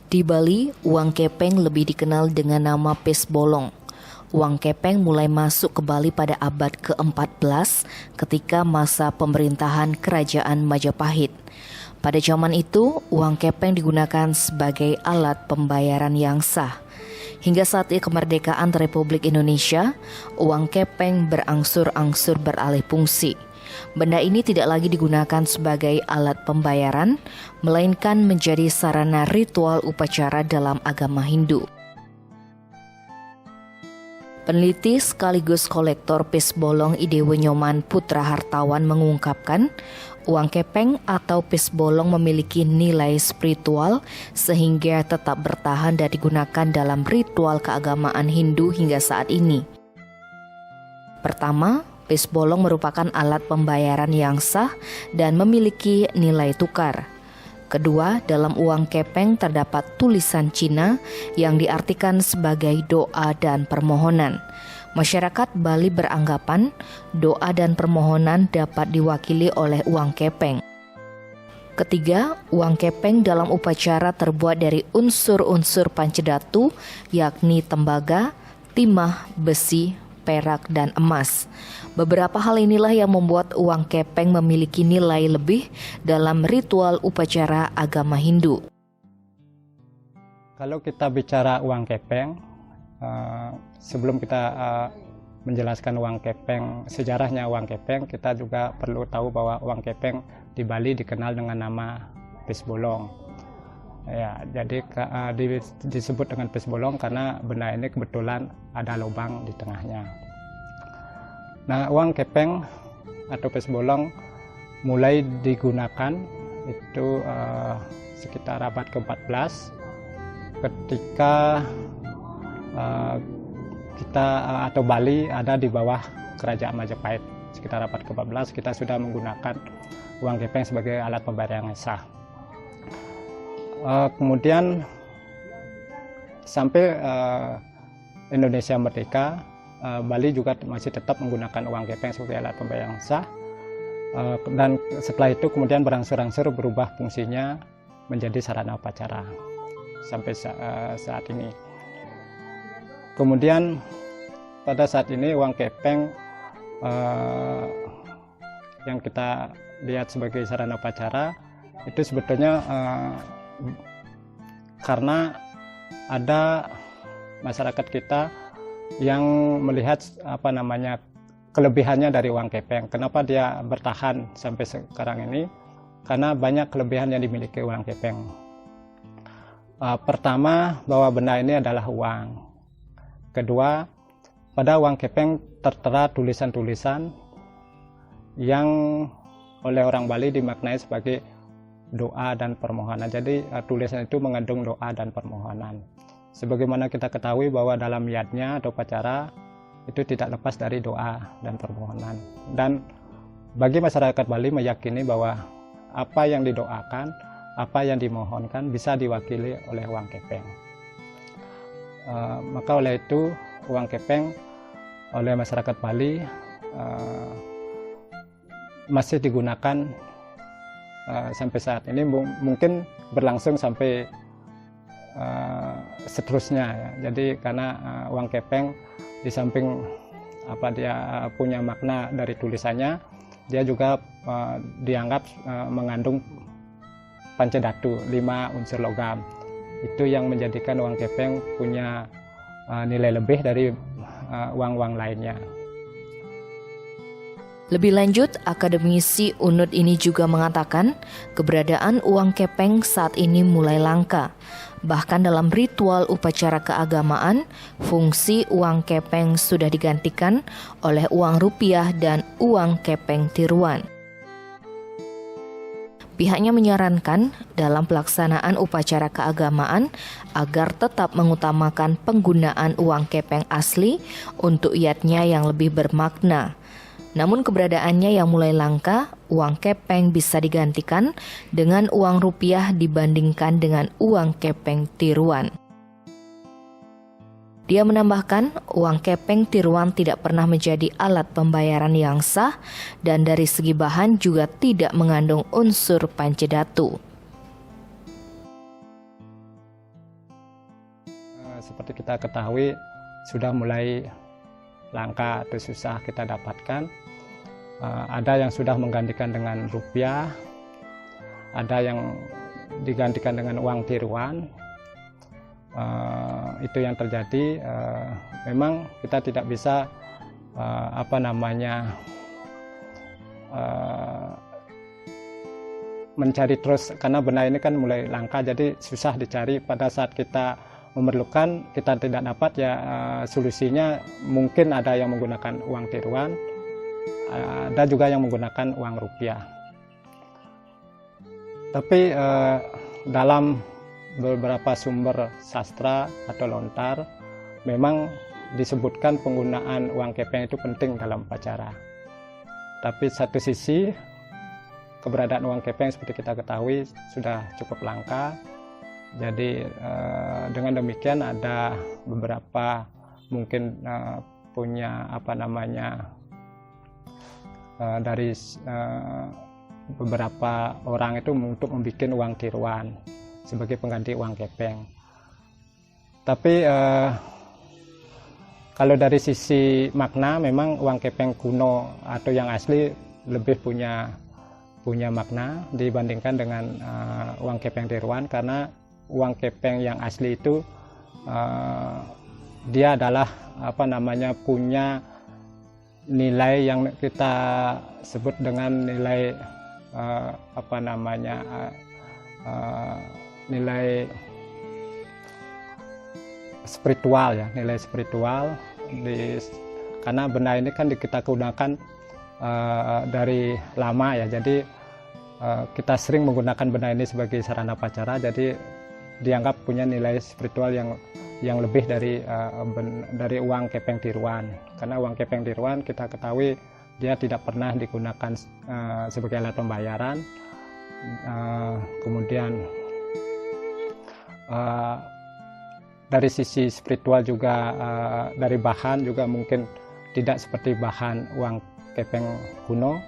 Di Bali, uang kepeng lebih dikenal dengan nama pes bolong. Uang kepeng mulai masuk ke Bali pada abad ke-14 ketika masa pemerintahan Kerajaan Majapahit. Pada zaman itu, uang kepeng digunakan sebagai alat pembayaran yang sah. Hingga saat kemerdekaan Republik Indonesia, uang kepeng berangsur-angsur beralih fungsi. Benda ini tidak lagi digunakan sebagai alat pembayaran, melainkan menjadi sarana ritual upacara dalam agama Hindu. Peneliti sekaligus kolektor pes bolong Idewe Nyoman Putra Hartawan mengungkapkan, uang kepeng atau pes bolong memiliki nilai spiritual sehingga tetap bertahan dan digunakan dalam ritual keagamaan Hindu hingga saat ini. Pertama, pes bolong merupakan alat pembayaran yang sah dan memiliki nilai tukar. Kedua, dalam uang kepeng terdapat tulisan Cina yang diartikan sebagai doa dan permohonan. Masyarakat Bali beranggapan doa dan permohonan dapat diwakili oleh uang kepeng. Ketiga, uang kepeng dalam upacara terbuat dari unsur-unsur pancedatu, yakni tembaga, timah, besi, perak, dan emas. Beberapa hal inilah yang membuat uang kepeng memiliki nilai lebih dalam ritual upacara agama Hindu. Kalau kita bicara uang kepeng, sebelum kita menjelaskan uang kepeng, sejarahnya uang kepeng, kita juga perlu tahu bahwa uang kepeng di Bali dikenal dengan nama pes bolong. Ya, jadi disebut dengan pes bolong karena benda ini kebetulan ada lubang di tengahnya. Nah, uang kepeng atau pes bolong mulai digunakan itu sekitar abad ke-14 ketika kita atau Bali ada di bawah Kerajaan Majapahit. Sekitar abad ke-14 kita sudah menggunakan uang kepeng sebagai alat pembayaran yang sah. Kemudian sampai Indonesia merdeka, Bali juga masih tetap menggunakan uang kepeng sebagai alat pembayaran yang sah. Dan setelah itu kemudian berangsur-angsur berubah fungsinya menjadi sarana upacara sampai saat ini. Kemudian pada saat ini uang kepeng yang kita lihat sebagai sarana upacara itu sebetulnya karena ada masyarakat kita yang melihat kelebihannya dari uang kepeng. Kenapa dia bertahan sampai sekarang ini? Karena banyak kelebihan yang dimiliki uang kepeng. Pertama, bahwa benda ini adalah uang. Kedua, pada uang kepeng tertera tulisan-tulisan yang oleh orang Bali dimaknai sebagai doa dan permohonan. Jadi tulisan itu mengandung doa dan permohonan. Sebagaimana kita ketahui bahwa dalam yadnya atau upacara itu tidak lepas dari doa dan permohonan. Dan bagi masyarakat Bali meyakini bahwa apa yang didoakan, apa yang dimohonkan bisa diwakili oleh uang kepeng. Maka oleh itu uang kepeng oleh masyarakat Bali masih digunakan sampai saat ini, mungkin berlangsung sampai seterusnya ya. Jadi karena uang kepeng di samping dia punya makna dari tulisannya, dia juga dianggap mengandung pancedatu, 5 unsur logam. Itu yang menjadikan uang kepeng punya nilai lebih dari uang-uang lainnya. Lebih lanjut, akademisi UNUD ini juga mengatakan keberadaan uang kepeng saat ini mulai langka. Bahkan dalam ritual upacara keagamaan, fungsi uang kepeng sudah digantikan oleh uang rupiah dan uang kepeng tiruan. Pihaknya menyarankan dalam pelaksanaan upacara keagamaan agar tetap mengutamakan penggunaan uang kepeng asli untuk yadnya yang lebih bermakna. Namun keberadaannya yang mulai langka, uang kepeng bisa digantikan dengan uang rupiah dibandingkan dengan uang kepeng tiruan. Dia menambahkan, uang kepeng tiruan tidak pernah menjadi alat pembayaran yang sah dan dari segi bahan juga tidak mengandung unsur pancedatu. seperti kita ketahui sudah mulai langka atau susah kita dapatkan. Ada yang sudah menggantikan dengan rupiah, ada yang digantikan dengan uang tiruan. Itu yang terjadi. Memang kita tidak bisa mencari terus, karena benda ini kan mulai langka, jadi susah dicari. Pada saat kita memerlukan, kita tidak dapat, ya solusinya mungkin ada yang menggunakan uang tiruan, ada juga yang menggunakan uang rupiah. Tapi dalam beberapa sumber sastra atau lontar memang disebutkan penggunaan uang kepeng itu penting dalam upacara. Tapi satu sisi, keberadaan uang kepeng seperti kita ketahui sudah cukup langka. Jadi dengan demikian ada beberapa mungkin punya dari beberapa orang itu untuk membuat uang tiruan sebagai pengganti uang kepeng. Tapi kalau dari sisi makna, memang uang kepeng kuno atau yang asli lebih punya makna dibandingkan dengan uang kepeng tiruan, karena uang kepeng yang asli itu dia adalah punya nilai yang kita sebut dengan nilai nilai spiritual, ya, nilai spiritual. Karena benda ini kan kita gunakan dari lama, ya, jadi kita sering menggunakan benda ini sebagai sarana upacara, jadi dianggap punya nilai spiritual yang lebih dari uang kepeng tiruan. Karena uang kepeng tiruan kita ketahui dia tidak pernah digunakan sebagai alat pembayaran. Kemudian dari sisi spiritual juga, dari bahan juga mungkin tidak seperti bahan uang kepeng kuno.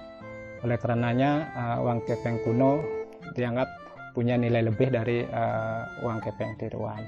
Oleh karenanya uang kepeng kuno dianggap punya nilai lebih dari uang kepeng tiruan.